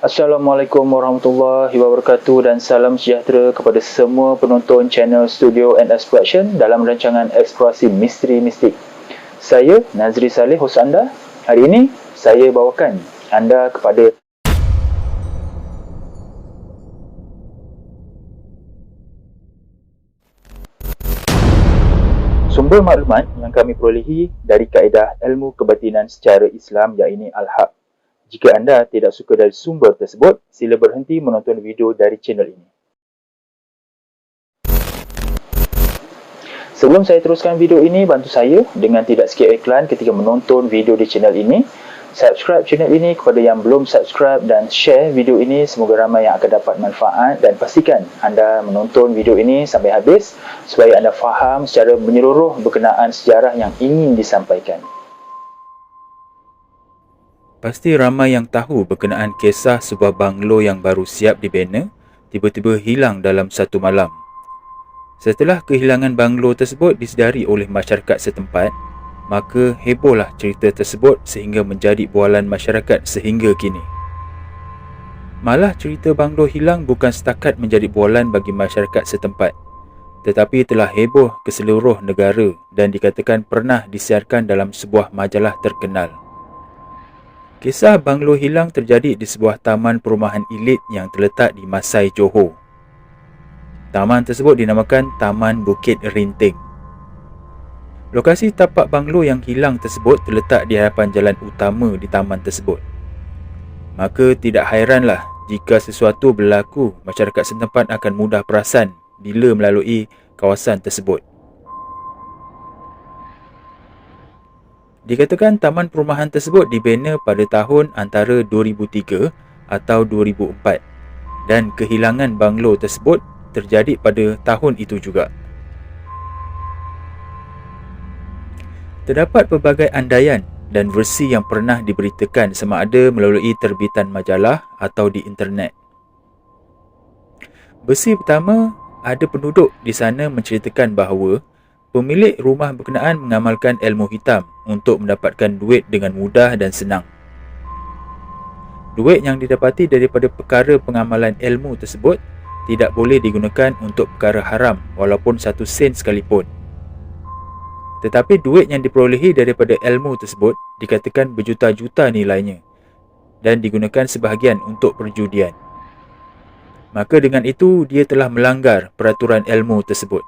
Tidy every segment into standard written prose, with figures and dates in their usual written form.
Assalamualaikum warahmatullahi wabarakatuh dan salam sejahtera kepada semua penonton channel Studio and Exploration dalam rancangan Eksplorasi Misteri Mistik. Saya Nazri Saleh, hos anda. Hari ini saya bawakan anda kepada sumber maklumat yang kami perolehi dari kaedah ilmu kebatinan secara Islam, iaitu Al-Haq. Jika anda tidak suka dari sumber tersebut, sila berhenti menonton video dari channel ini. Sebelum saya teruskan video ini, bantu saya dengan tidak skip iklan ketika menonton video di channel ini. Subscribe channel ini kepada yang belum subscribe dan share video ini, semoga ramai yang akan dapat manfaat, dan pastikan anda menonton video ini sampai habis supaya anda faham secara menyeluruh berkenaan sejarah yang ingin disampaikan. Pasti ramai yang tahu berkenaan kisah sebuah banglo yang baru siap dibina tiba-tiba hilang dalam satu malam. Setelah kehilangan banglo tersebut disedari oleh masyarakat setempat, maka hebohlah cerita tersebut sehingga menjadi bualan masyarakat sehingga kini. Malah cerita banglo hilang bukan setakat menjadi bualan bagi masyarakat setempat, tetapi telah heboh ke seluruh negara dan dikatakan pernah disiarkan dalam sebuah majalah terkenal. Kisah banglo hilang terjadi di sebuah taman perumahan elit yang terletak di Masai, Johor. Taman tersebut dinamakan Taman Bukit Rinting. Lokasi tapak banglo yang hilang tersebut terletak di hadapan jalan utama di taman tersebut. Maka tidak hairanlah jika sesuatu berlaku, masyarakat setempat akan mudah perasan bila melalui kawasan tersebut. Dikatakan taman perumahan tersebut dibina pada tahun antara 2003 atau 2004 dan kehilangan banglo tersebut terjadi pada tahun itu juga. Terdapat pelbagai andaian dan versi yang pernah diberitakan sama ada melalui terbitan majalah atau di internet. Versi pertama, ada penduduk di sana menceritakan bahawa pemilik rumah berkenaan mengamalkan ilmu hitam untuk mendapatkan duit dengan mudah dan senang. Duit yang didapati daripada perkara pengamalan ilmu tersebut tidak boleh digunakan untuk perkara haram walaupun 1 sen sekalipun. Tetapi duit yang diperolehi daripada ilmu tersebut dikatakan berjuta-juta nilainya dan digunakan sebahagian untuk perjudian. Maka dengan itu dia telah melanggar peraturan ilmu tersebut.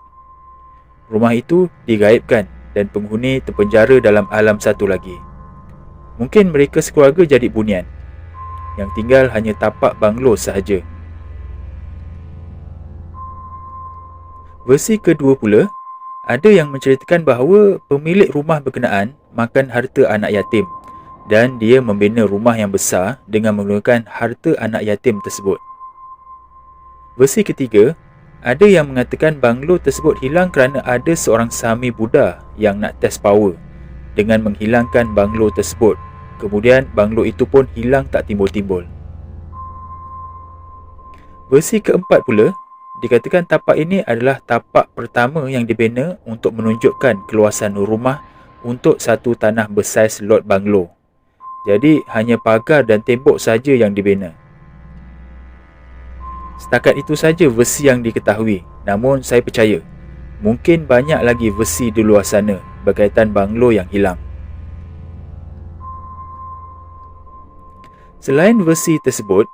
Rumah itu digaibkan dan penghuni terpenjara dalam alam satu lagi. Mungkin mereka sekeluarga jadi bunian. Yang tinggal hanya tapak banglo sahaja. Versi kedua pula, ada yang menceritakan bahawa pemilik rumah berkenaan makan harta anak yatim dan dia membina rumah yang besar dengan menggunakan harta anak yatim tersebut. Versi ketiga, ada yang mengatakan banglo tersebut hilang kerana ada seorang Sami Buddha yang nak test power dengan menghilangkan banglo tersebut. Kemudian banglo itu pun hilang tak timbul-timbul. Versi keempat pula, dikatakan tapak ini adalah tapak pertama yang dibina untuk menunjukkan keluasan rumah untuk satu tanah bersaiz lot banglo. Jadi hanya pagar dan tembok saja yang dibina. Setakat itu saja versi yang diketahui. Namun saya percaya, mungkin banyak lagi versi di luar sana berkaitan banglo yang hilang. Selain versi tersebut,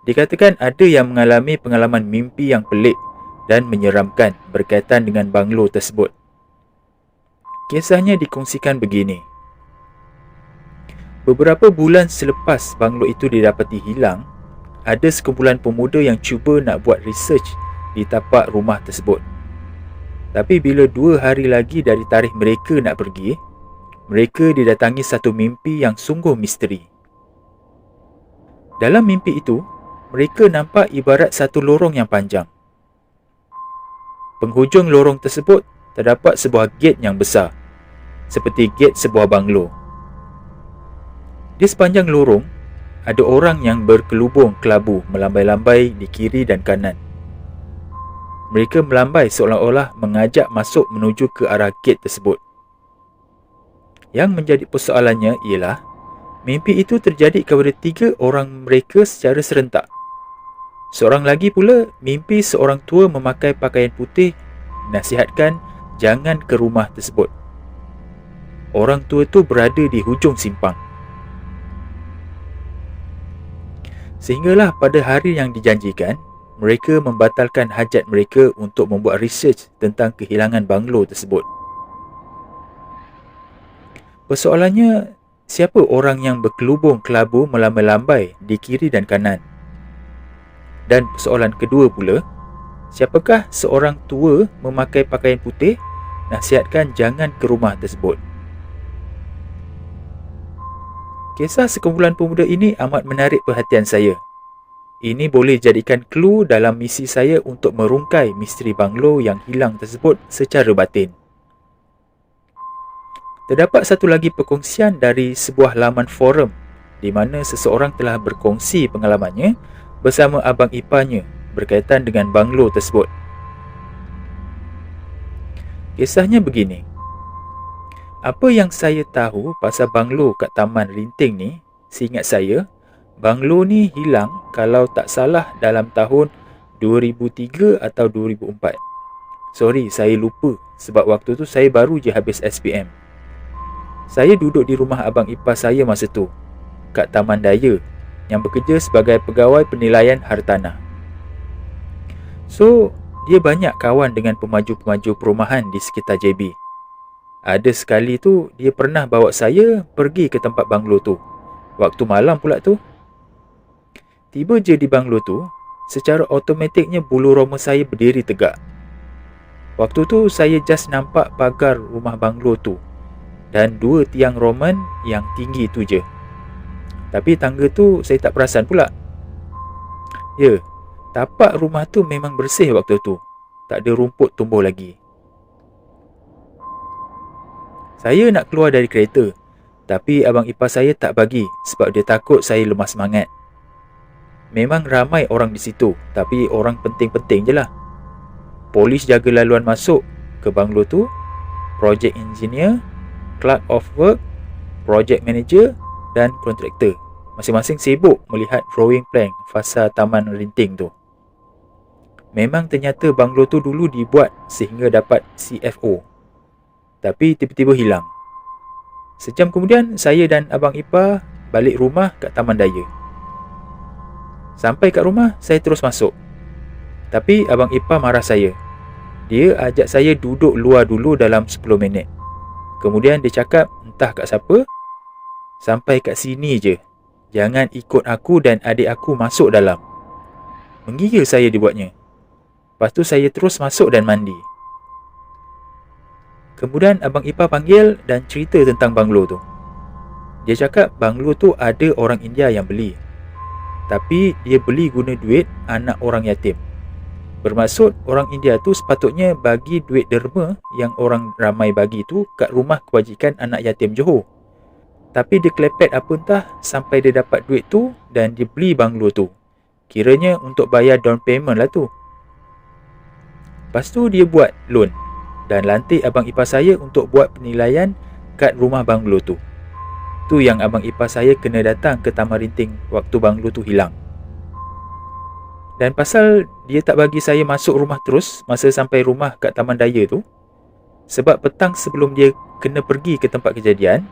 dikatakan ada yang mengalami pengalaman mimpi yang pelik dan menyeramkan berkaitan dengan banglo tersebut. Kisahnya dikongsikan begini. Beberapa bulan selepas banglo itu didapati hilang, ada sekumpulan pemuda yang cuba nak buat research di tapak rumah tersebut. Tapi bila 2 hari lagi dari tarikh mereka nak pergi, mereka didatangi satu mimpi yang sungguh misteri. Dalam mimpi itu, mereka nampak ibarat satu lorong yang panjang. Penghujung lorong tersebut terdapat sebuah gate yang besar, seperti gate sebuah banglo. Di sepanjang lorong, ada orang yang berkelubung kelabu melambai-lambai di kiri dan kanan. Mereka melambai seolah-olah mengajak masuk menuju ke arah gate tersebut. Yang menjadi persoalannya ialah Mimpi itu terjadi kepada 3 orang mereka secara serentak. Seorang lagi pula mimpi seorang tua memakai pakaian putih nasihatkan jangan ke rumah tersebut. Orang tua tu berada di hujung simpang. Sehinggalah pada hari yang dijanjikan, mereka membatalkan hajat mereka untuk membuat research tentang kehilangan banglo tersebut. Persoalannya, siapa orang yang berkelubung kelabu melambai-lambai di kiri dan kanan? Dan persoalan kedua pula, siapakah seorang tua memakai pakaian putih nasihatkan jangan ke rumah tersebut? Kisah sekumpulan pemuda ini amat menarik perhatian saya. Ini boleh jadikan clue dalam misi saya untuk merungkai misteri banglo yang hilang tersebut secara batin. Terdapat satu lagi perkongsian dari sebuah laman forum di mana seseorang telah berkongsi pengalamannya bersama abang iparnya berkaitan dengan banglo tersebut. Kisahnya begini. Apa yang saya tahu pasal banglo kat Taman Rinting ni, seingat saya, banglo ni hilang kalau tak salah dalam tahun 2003 atau 2004. Sorry, saya lupa sebab waktu tu saya baru je habis SPM. Saya duduk di rumah abang ipar saya masa tu, kat Taman Daya, yang bekerja sebagai pegawai penilaian hartanah. So, dia banyak kawan dengan pemaju-pemaju perumahan di sekitar JB. Ada sekali tu, dia pernah bawa saya pergi ke tempat banglo tu. Waktu malam pula tu. Tiba je di banglo tu, secara automatiknya bulu roma saya berdiri tegak. Waktu tu, saya just nampak pagar rumah banglo tu dan 2 tiang Roman yang tinggi tu je. Tapi tangga tu saya tak perasan pula. Ya, tapak rumah tu memang bersih waktu tu. Tak ada rumput tumbuh lagi. Saya nak keluar dari kereta, tapi abang ipar saya tak bagi sebab dia takut saya lemah semangat. Memang ramai orang di situ, tapi orang penting-penting je lah. Polis jaga laluan masuk ke banglo tu, project engineer, clerk of work, project manager dan kontraktor. Masing-masing sibuk melihat drawing plan fasa Taman Rinting tu. Memang ternyata banglo tu dulu dibuat sehingga dapat CFO. Tapi tiba-tiba hilang. Sejam kemudian, saya dan abang ipar balik rumah kat Taman Daya. Sampai kat rumah, saya terus masuk. Tapi abang ipar marah saya. Dia ajak saya duduk luar dulu dalam 10 minit. Kemudian dia cakap, entah kat siapa, sampai kat sini je. Jangan ikut aku dan adik aku masuk dalam. Menggigil saya dibuatnya. Lepas tu saya terus masuk dan mandi. Kemudian abang ipar panggil dan cerita tentang banglo tu. Dia cakap banglo tu ada orang India yang beli. Tapi dia beli guna duit anak orang yatim. Bermaksud orang India tu sepatutnya bagi duit derma yang orang ramai bagi tu kat rumah kebajikan anak yatim Johor. Tapi dia kelepet apa entah sampai dia dapat duit tu dan dia beli banglo tu. Kiranya untuk bayar down payment lah tu. Lepas tu dia buat loan dan lantik abang ipar saya untuk buat penilaian kat rumah banglo tu. Tu yang abang ipar saya kena datang ke Taman Rinting waktu banglo tu hilang. Dan pasal dia tak bagi saya masuk rumah terus masa sampai rumah kat Taman Daya tu, sebab petang sebelum dia kena pergi ke tempat kejadian,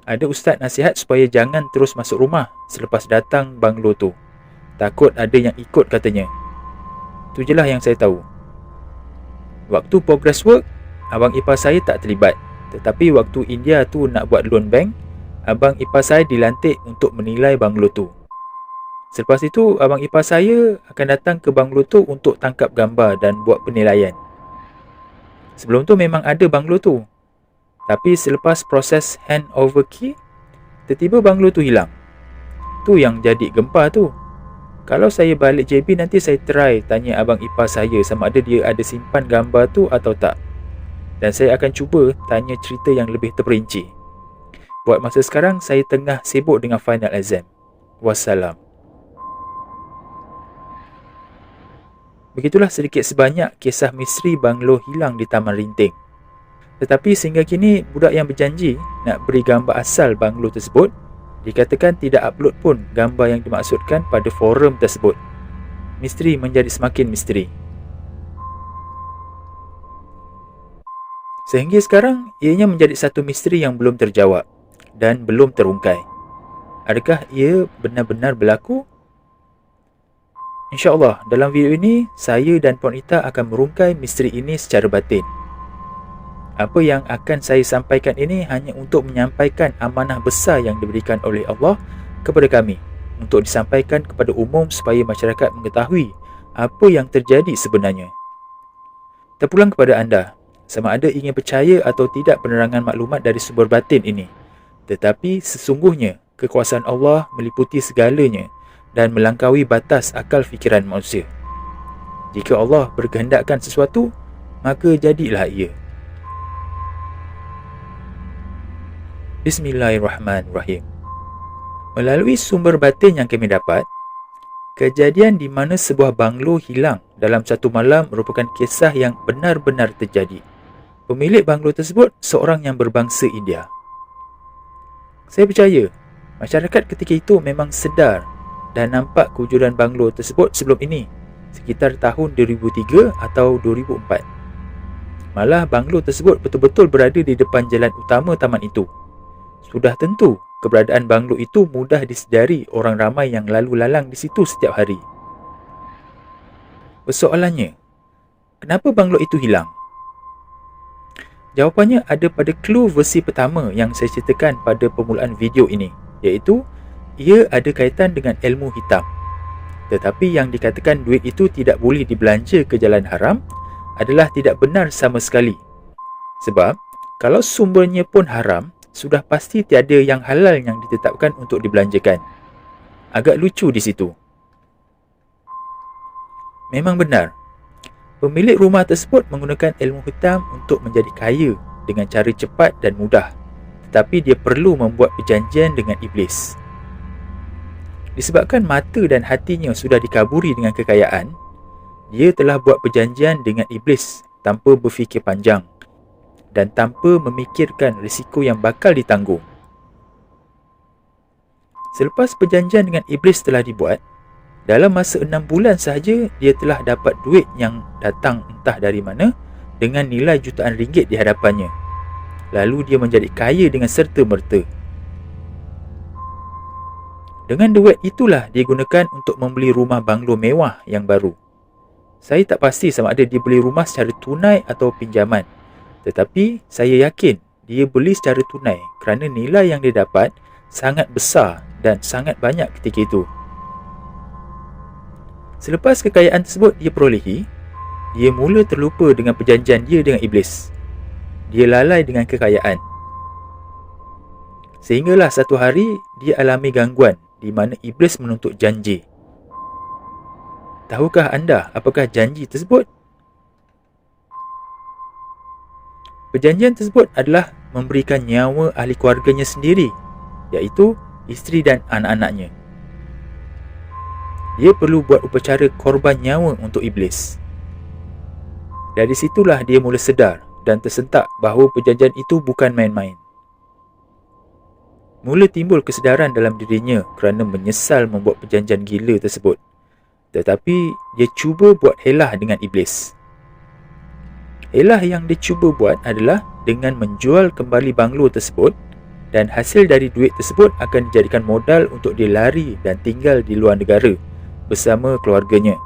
ada ustaz nasihat supaya jangan terus masuk rumah selepas datang banglo tu. Takut ada yang ikut katanya. Tu je lah yang saya tahu. Waktu progress work, abang ipar saya tak terlibat. Tetapi waktu India tu nak buat loan bank, abang ipar saya dilantik untuk menilai banglo tu. Selepas itu, abang ipar saya akan datang ke banglo tu untuk tangkap gambar dan buat penilaian. Sebelum tu memang ada banglo tu. Tapi selepas proses hand over key, tiba-tiba banglo tu hilang. Tu yang jadi gempar tu. Kalau saya balik JB nanti saya try tanya abang ipar saya sama ada dia ada simpan gambar tu atau tak. Dan saya akan cuba tanya cerita yang lebih terperinci. Buat masa sekarang, saya tengah sibuk dengan final exam. Wassalam. Begitulah sedikit sebanyak kisah misteri banglo hilang di Taman Rinting. Tetapi sehingga kini, budak yang berjanji nak beri gambar asal banglo tersebut Dikatakan tidak upload pun gambar yang dimaksudkan pada forum tersebut. Misteri menjadi semakin misteri. Sehingga sekarang, ianya menjadi satu misteri yang belum terjawab dan belum terungkai. Adakah ia benar-benar berlaku? InsyaAllah, dalam video ini, saya dan Puan Ita akan merungkai misteri ini secara batin. Apa yang akan saya sampaikan ini hanya untuk menyampaikan amanah besar yang diberikan oleh Allah kepada kami, untuk disampaikan kepada umum supaya masyarakat mengetahui apa yang terjadi sebenarnya. Terpulang kepada anda, sama ada ingin percaya atau tidak penerangan maklumat dari sumber batin ini. Tetapi sesungguhnya kekuasaan Allah meliputi segalanya dan melampaui batas akal fikiran manusia. Jika Allah berkehendakkan sesuatu, maka jadilah ia. Bismillahirrahmanirrahim. Melalui sumber batin yang kami dapat, kejadian di mana sebuah banglo hilang dalam satu malam merupakan kisah yang benar-benar terjadi. Pemilik banglo tersebut seorang yang berbangsa India. Saya percaya, masyarakat ketika itu memang sedar dan nampak kewujudan banglo tersebut sebelum ini, sekitar tahun 2003 atau 2004. Malah banglo tersebut betul-betul berada di depan jalan utama taman itu. Sudah tentu, keberadaan banglo itu mudah disedari orang ramai yang lalu lalang di situ setiap hari. Persoalannya, kenapa banglo itu hilang? Jawapannya ada pada clue versi pertama yang saya ceritakan pada permulaan video ini, iaitu ia ada kaitan dengan ilmu hitam. Tetapi yang dikatakan duit itu tidak boleh dibelanja ke jalan haram adalah tidak benar sama sekali. Sebab, kalau sumbernya pun haram, sudah pasti tiada yang halal yang ditetapkan untuk dibelanjakan. Agak lucu di situ. Memang benar, pemilik rumah tersebut menggunakan ilmu hitam untuk menjadi kaya dengan cara cepat dan mudah. Tetapi dia perlu membuat perjanjian dengan iblis. Disebabkan mata dan hatinya sudah dikaburi dengan kekayaan, dia telah buat perjanjian dengan iblis tanpa berfikir panjang dan tanpa memikirkan risiko yang bakal ditanggung. Selepas perjanjian dengan iblis telah dibuat, dalam masa 6 bulan sahaja dia telah dapat duit yang datang entah dari mana dengan nilai jutaan ringgit di hadapannya. Lalu dia menjadi kaya dengan serta-merta. Dengan duit itulah dia gunakan untuk membeli rumah banglo mewah yang baru. Saya tak pasti sama ada dia beli rumah secara tunai atau pinjaman. Tetapi saya yakin dia beli secara tunai kerana nilai yang dia dapat sangat besar dan sangat banyak ketika itu. Selepas kekayaan tersebut dia perolehi, dia mula terlupa dengan perjanjian dia dengan iblis. Dia lalai dengan kekayaan. Sehinggalah satu hari dia alami gangguan di mana iblis menuntut janji. Tahukah anda apakah janji tersebut? Perjanjian tersebut adalah memberikan nyawa ahli keluarganya sendiri, iaitu isteri dan anak-anaknya. Dia perlu buat upacara korban nyawa untuk iblis. Dari situlah dia mula sedar dan tersentak bahawa perjanjian itu bukan main-main. Mula timbul kesedaran dalam dirinya kerana menyesal membuat perjanjian gila tersebut. Tetapi dia cuba buat helah dengan iblis. Helah yang dia cuba buat adalah dengan menjual kembali banglo tersebut dan hasil dari duit tersebut akan dijadikan modal untuk dia lari dan tinggal di luar negara bersama keluarganya,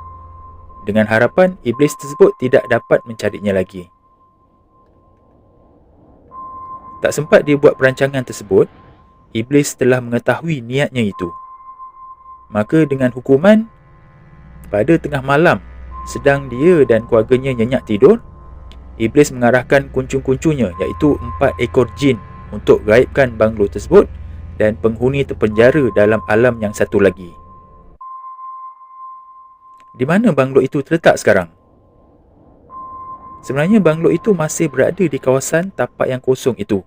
dengan harapan iblis tersebut tidak dapat mencarinya lagi. Tak sempat dia buat perancangan tersebut, iblis telah mengetahui niatnya itu. Maka dengan hukuman, pada tengah malam, sedang dia dan keluarganya nyenyak tidur, iblis mengarahkan kuncung-kuncungnya, iaitu 4 ekor jin, untuk gaibkan banglo tersebut dan penghuni terpenjara dalam alam yang satu lagi. Di mana banglo itu terletak sekarang? Sebenarnya banglo itu masih berada di kawasan tapak yang kosong itu,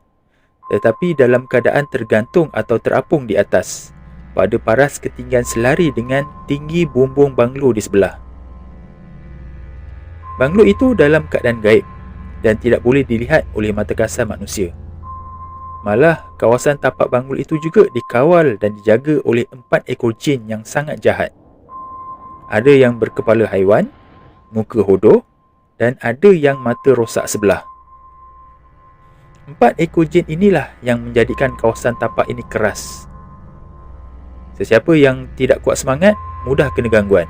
tetapi dalam keadaan tergantung atau terapung di atas, pada paras ketinggian selari dengan tinggi bumbung banglo di sebelah. Banglo itu dalam keadaan gaib dan tidak boleh dilihat oleh mata kasar manusia. Malah, kawasan tapak banglo itu juga dikawal dan dijaga oleh 4 ekor jin yang sangat jahat. Ada yang berkepala haiwan, muka hodoh dan ada yang mata rosak sebelah. 4 ekor jin inilah yang menjadikan kawasan tapak ini keras. Sesiapa yang tidak kuat semangat, mudah kena gangguan.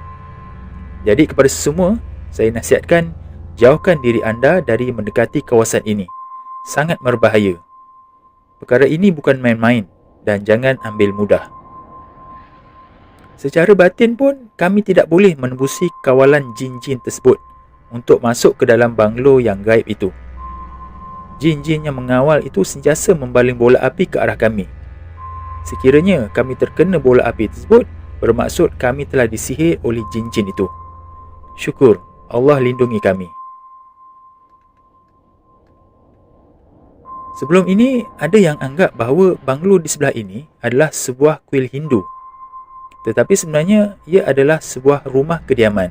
Jadi kepada semua, saya nasihatkan jauhkan diri anda dari mendekati kawasan ini. Sangat berbahaya. Perkara ini bukan main-main dan jangan ambil mudah. Secara batin pun, kami tidak boleh menembusi kawalan jin-jin tersebut untuk masuk ke dalam banglo yang gaib itu. Jin-jin yang mengawal itu sentiasa membaling bola api ke arah kami. Sekiranya kami terkena bola api tersebut, bermaksud kami telah disihir oleh jin-jin itu. Syukur, Allah lindungi kami. Sebelum ini, ada yang anggap bahawa banglo di sebelah ini adalah sebuah kuil Hindu. Tetapi sebenarnya, ia adalah sebuah rumah kediaman.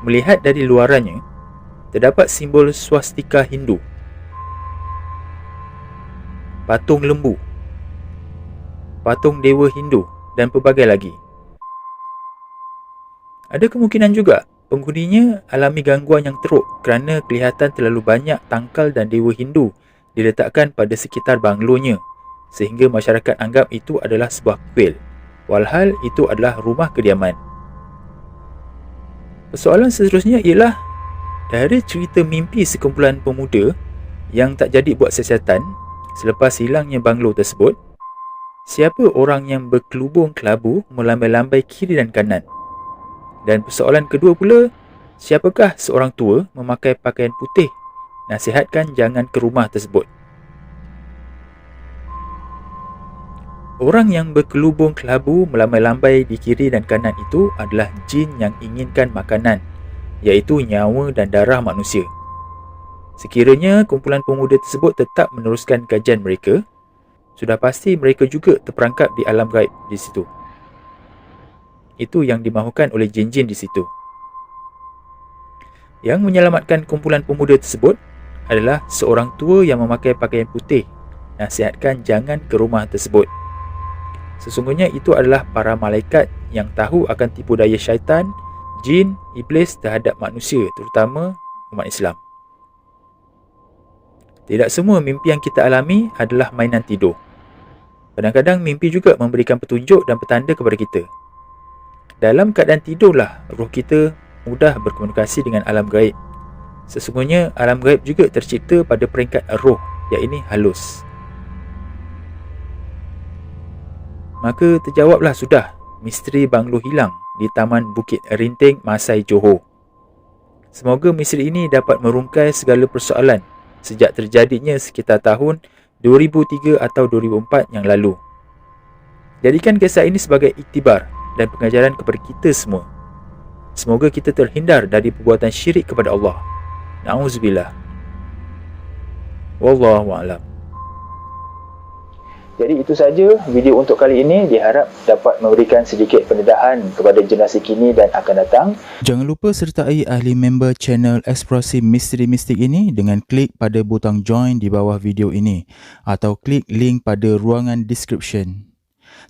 Melihat dari luarannya, terdapat simbol swastika Hindu, patung lembu, patung dewa Hindu dan pelbagai lagi. Ada kemungkinan juga penghuninya alami gangguan yang teruk kerana kelihatan terlalu banyak tangkal dan dewa Hindu diletakkan pada sekitar banglonya, sehingga masyarakat anggap itu adalah sebuah kuil, walhal itu adalah rumah kediaman. Persoalan seterusnya ialah, dari cerita mimpi sekumpulan pemuda yang tak jadi buat siasatan selepas hilangnya banglo tersebut, siapa orang yang berkelubung kelabu melambai-lambai kiri dan kanan? Dan persoalan kedua pula, siapakah seorang tua memakai pakaian putih nasihatkan jangan ke rumah tersebut? Orang yang berkelubung kelabu melambai-lambai di kiri dan kanan itu adalah jin yang inginkan makanan, iaitu nyawa dan darah manusia. Sekiranya kumpulan pemuda tersebut tetap meneruskan kajian mereka, sudah pasti mereka juga terperangkap di alam gaib di situ. Itu yang dimahukan oleh jin-jin di situ. Yang menyelamatkan kumpulan pemuda tersebut adalah seorang tua yang memakai pakaian putih nasihatkan jangan ke rumah tersebut. Sesungguhnya itu adalah para malaikat yang tahu akan tipu daya syaitan, jin, iblis terhadap manusia, terutama umat Islam. Tidak semua mimpi yang kita alami adalah mainan tidur. Kadang-kadang mimpi juga memberikan petunjuk dan petanda kepada kita. Dalam keadaan tidurlah roh kita mudah berkomunikasi dengan alam gaib. Sesungguhnya alam gaib juga tercipta pada peringkat roh, iaitu halus. Maka terjawablah sudah misteri banglo hilang di Taman Bukit Rinting, Masai, Johor. Semoga misteri ini dapat merungkai segala persoalan sejak terjadinya sekitar tahun 2003 atau 2004 yang lalu. Jadikan kisah ini sebagai iktibar dan pengajaran kepada kita semua. Semoga kita terhindar dari perbuatan syirik kepada Allah. Na'udzubillah. Wallahu a'lam. Jadi itu saja video untuk kali ini, diharap dapat memberikan sedikit pendedahan kepada generasi kini dan akan datang. Jangan lupa sertai ahli member channel Eksplorasi Misteri Mistik ini dengan klik pada butang join di bawah video ini atau klik link pada ruangan description.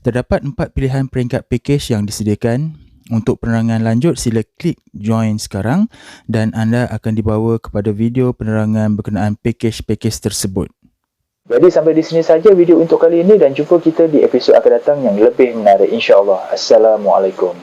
Terdapat 4 pilihan peringkat package yang disediakan. Untuk penerangan lanjut, sila klik join sekarang dan anda akan dibawa kepada video penerangan berkenaan package-package tersebut. Jadi sampai di sini saja video untuk kali ini dan jumpa kita di episod akan datang yang lebih menarik insya-Allah. Assalamualaikum.